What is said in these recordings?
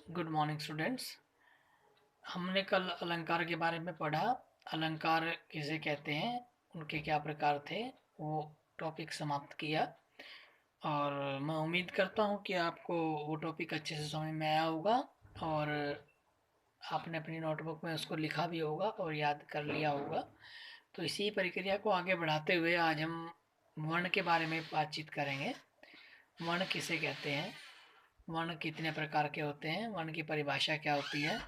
Good morning students. हमने कल अलंकार के बारे में पढ़ा। अलंकार किसे कहते हैं, उनके क्या प्रकार थे, वो टॉपिक समाप्त किया। और मैं उम्मीद करता हूँ कि आपको वो टॉपिक अच्छे से समझ में आया होगा और आपने अपनी नोटबुक में उसको लिखा भी होगा और याद कर लिया होगा। तो इसी प्रक्रिया को आगे बढ़ाते हुए आज हम वर्ण के बारे में बातचीत करेंगे। वर्ण किसे कहते हैं, वर्ण कितने प्रकार के होते हैं, वर्ण की परिभाषा क्या होती है।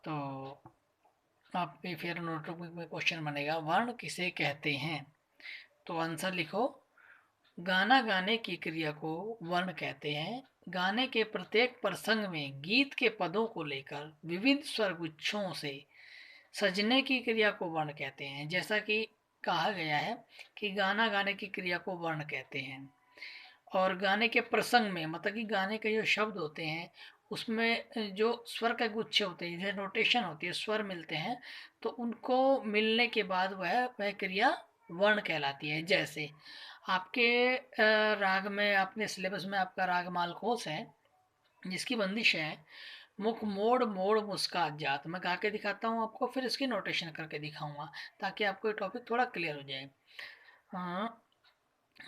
तो आपके फिर नोटबुक में क्वेश्चन बनेगा, वर्ण किसे कहते हैं। तो आंसर लिखो। गाना गाने की क्रिया को वर्ण कहते हैं। गाने के प्रत्येक प्रसंग में गीत के पदों को लेकर विविध स्वरगुच्छों से सजने की क्रिया को वर्ण कहते हैं। जैसा कि कहा गया है कि गाना गाने की क्रिया को वर्ण कहते हैं। और गाने के प्रसंग में मतलब कि गाने के जो शब्द होते हैं उसमें जो स्वर के गुच्छे होते हैं, जैसे नोटेशन होती है, स्वर मिलते हैं, तो उनको मिलने के बाद वह क्रिया वर्ण कहलाती है। जैसे आपके राग में, आपने सिलेबस में आपका राग मालकोस है जिसकी बंदिश है, मुख मोड़ मोड़ मुस्कात जात। मैं गा के दिखाता हूँ आपको, फिर इसकी नोटेशन करके दिखाऊंगा ताकि आपको ये टॉपिक थोड़ा क्लियर हो जाए। हाँ,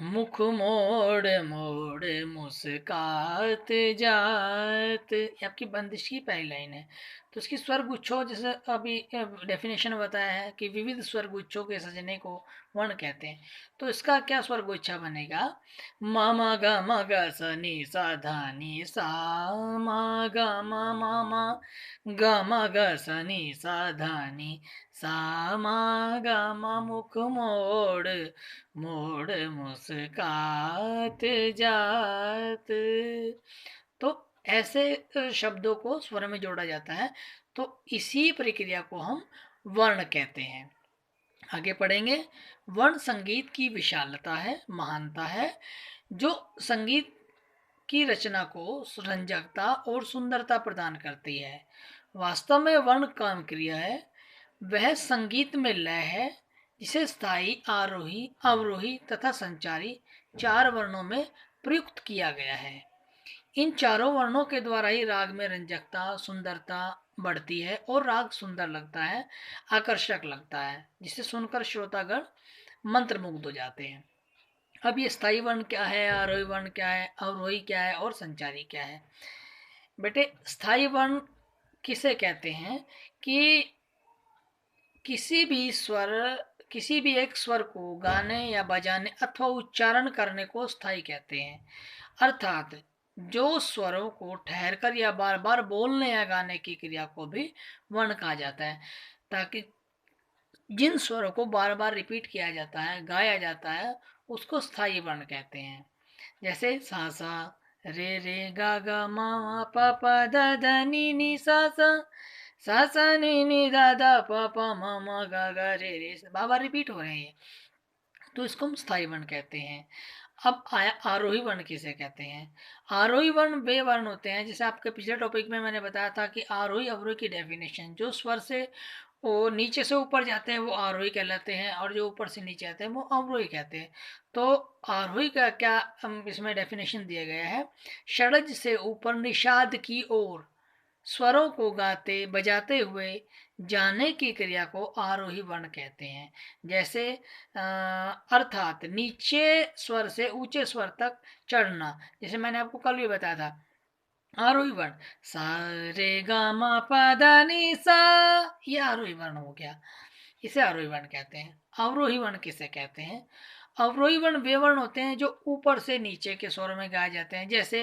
मुख मोड़ मोड़ मुस्कात जात, ये आपकी बंदिश की पहली लाइन है। तो इसकी स्वर गुच्छों, जैसे अभी डेफिनेशन बताया है कि विविध स्वर गुच्छों के सजने को वर्ण कहते हैं। तो इसका क्या स्वर गुच्छा बनेगा, म म ग म ग स नि सा धा नि सा, म ग म म ग म ग स नि सा धा नि सा, म ग म मुख मोड़ मोड़ मुस्कात जात। तो ऐसे शब्दों को स्वर में जोड़ा जाता है, तो इसी प्रक्रिया को हम वर्ण कहते हैं। आगे पढ़ेंगे। वर्ण संगीत की विशालता है, महानता है, जो संगीत की रचना को रंजकता और सुंदरता प्रदान करती है। वास्तव में वर्ण काम क्रिया है, वह संगीत में लय है जिसे स्थायी, आरोही, अवरोही तथा संचारी चार वर्णों में प्रयुक्त किया गया है। इन चारों वर्णों के द्वारा ही राग में रंजकता, सुंदरता बढ़ती है और राग सुंदर लगता है, आकर्षक लगता है, जिसे सुनकर श्रोतागण मंत्रमुग्ध हो जाते हैं। अब ये स्थायी वर्ण क्या है, आरोही वर्ण क्या है, अवरोही क्या है और संचारी क्या है। बेटे, स्थायी वर्ण किसे कहते हैं कि किसी भी एक स्वर को गाने या बजाने अथवा उच्चारण करने को स्थायी कहते हैं। अर्थात जो स्वरों को ठहरकर या बार बार बोलने या गाने की क्रिया को भी वर्ण कहा जाता है। ताकि जिन स्वरों को बार बार रिपीट किया जाता है, गाया जाता है, उसको स्थायी वर्ण कहते हैं। जैसे सा सा, रे रे गा गा मा मा पा पा दा दा नी नी सा सा, सा सा नी नी दा दा पा पा मा मा गा गा रे रे, बार बार रिपीट हो रहे हैं, तो इसको हम स्थायी वर्ण कहते हैं। अब आया आरोही वर्ण किसे कहते हैं। आरोही वर्ण वे वर्ण होते हैं, जैसे आपके पिछले टॉपिक में मैंने बताया था कि आरोही अवरोही की डेफिनेशन, जो स्वर से वो नीचे से ऊपर जाते हैं वो आरोही कहलाते हैं, और जो ऊपर से नीचे आते हैं वो अवरोही कहते हैं। तो आरोही का क्या हम इसमें डेफिनेशन दिया गया है, षडज से ऊपर निषाद की ओर स्वरों को गाते बजाते हुए जाने की क्रिया को आरोही वर्ण कहते हैं। जैसे अर्थात नीचे स्वर से ऊंचे स्वर तक चढ़ना, जैसे मैंने आपको कल भी बताया था आरोही वर्ण, सा रे गा मा पा दा नी सा, ये आरोही वर्ण हो गया, इसे आरोही वर्ण कहते हैं। अवरोही वर्ण किसे कहते हैं। अवरोही वर्ण वे वर्ण होते हैं जो ऊपर से नीचे के स्वर में गाए जाते हैं। जैसे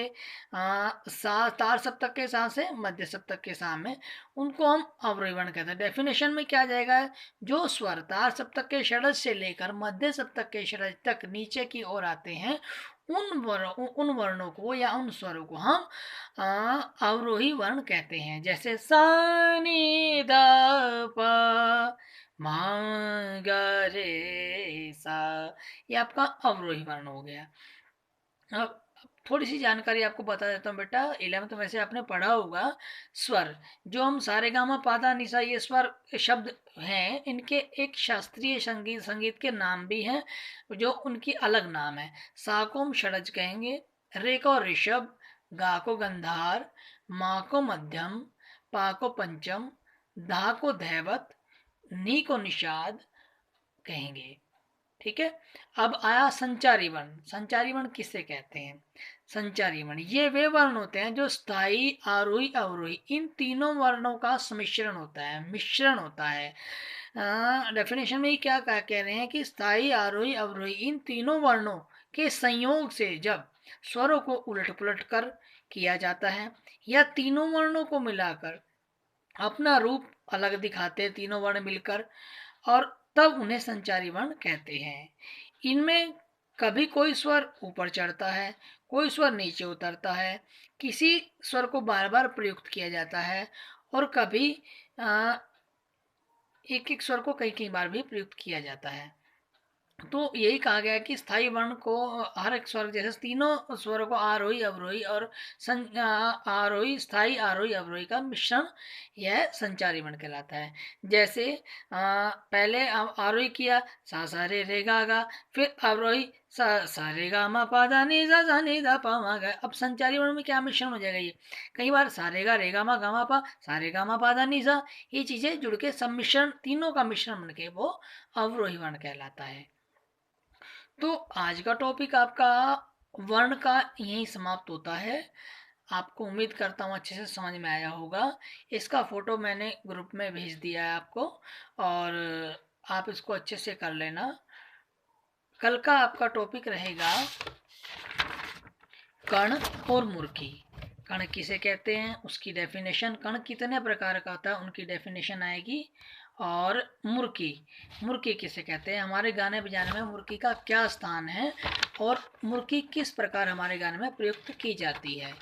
सा, तार सप्तक के सा से मध्य सप्तक के सा में, उनको हम अवरोही वर्ण कहते हैं। डेफिनेशन में क्या जाएगा, जो स्वर तार सप्तक के षडज से लेकर मध्य सप्तक के षडज तक नीचे की ओर आते हैं, उन वर्णों को या उन स्वरों को हम अवरोही वर्ण कहते हैं। जैसे सा नी दा पा मा गा रे सा, ये आपका अवरोही वर्ण हो गया। अब थोड़ी सी जानकारी आपको बता देता हूँ बेटा, 11th में से आपने पढ़ा होगा स्वर, जो हम सारे गामा पादा निशा ये स्वर शब्द हैं, इनके एक शास्त्रीय संगीत के नाम भी हैं, जो उनकी अलग नाम है। सा को हम षडज कहेंगे, रे को ऋषभ, गा को गंधार, मा को मध्यम, पा को पंचम, धा को धैवत, नी को निषाद कहेंगे। ठीक है। अब आया संचारी वर्ण। संचारी वर्ण किससे कहते हैं? संचारी वर्ण ये वे वर्ण होते हैं जो स्थायी, आरोही, अवरोही इन तीनों वर्णों का सम्मिश्रण होता है, मिश्रण होता है। डेफिनेशन में ही क्या कह रहे हैं कि स्थायी, आरोही, अवरोही इन तीनों वर्णों के संयोग से जब स्वरों को उलट पुलट कर किया जाता है या तीनों वर्णों को मिलाकर अपना रूप अलग दिखाते हैं तीनों वर्ण मिलकर, और तब उन्हें संचारी वर्ण कहते हैं। इनमें कभी कोई स्वर ऊपर चढ़ता है, कोई स्वर नीचे उतरता है, किसी स्वर को बार बार प्रयुक्त किया जाता है और कभी एक एक स्वर को कई कई बार भी प्रयुक्त किया जाता है। तो यही कहा गया है कि स्थायी वर्ण को हर एक स्वर, जैसे तीनों स्वरों को आरोही, अवरोही और आरोही, स्थायी, आरोही, अवरोही का मिश्रण यह संचारी वर्ण कहलाता है। जैसे पहले आरोही किया सा सा रे गा गा, फिर अवरोही सा सा रे गा मा पा दा नी दा पा मा गा। अब संचारी वर्ण में क्या मिश्रण हो जाएगा? ये कई बार सा रे गा मा पा, सा रे गा मा पा दा नी सा, ये चीजें जुड़ के सम्मिश्रण, तीनों का मिश्रण बन के वो अवरोही वर्ण कहलाता है। तो आज का टॉपिक आपका वर्ण का यहीं समाप्त होता है। आपको उम्मीद करता हूँ अच्छे से समझ में आया होगा। इसका फोटो मैंने ग्रुप में भेज दिया है आपको, और आप इसको अच्छे से कर लेना। कल का आपका टॉपिक रहेगा कण और मुर्की। कण किसे कहते हैं उसकी डेफिनेशन, कण कितने प्रकार का होता है उनकी डेफिनेशन आएगी, और मुर्की, मुर्की किसे कहते हैं, हमारे गाने बजाने में मुर्की का क्या स्थान है, और मुर्की किस प्रकार हमारे गाने में प्रयुक्त की जाती है।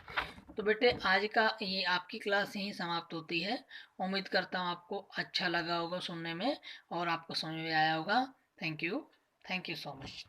तो बेटे आज का ये आपकी क्लास यहीं समाप्त होती है। उम्मीद करता हूँ आपको अच्छा लगा होगा सुनने में और आपको समझ में आया होगा। Thank you so much.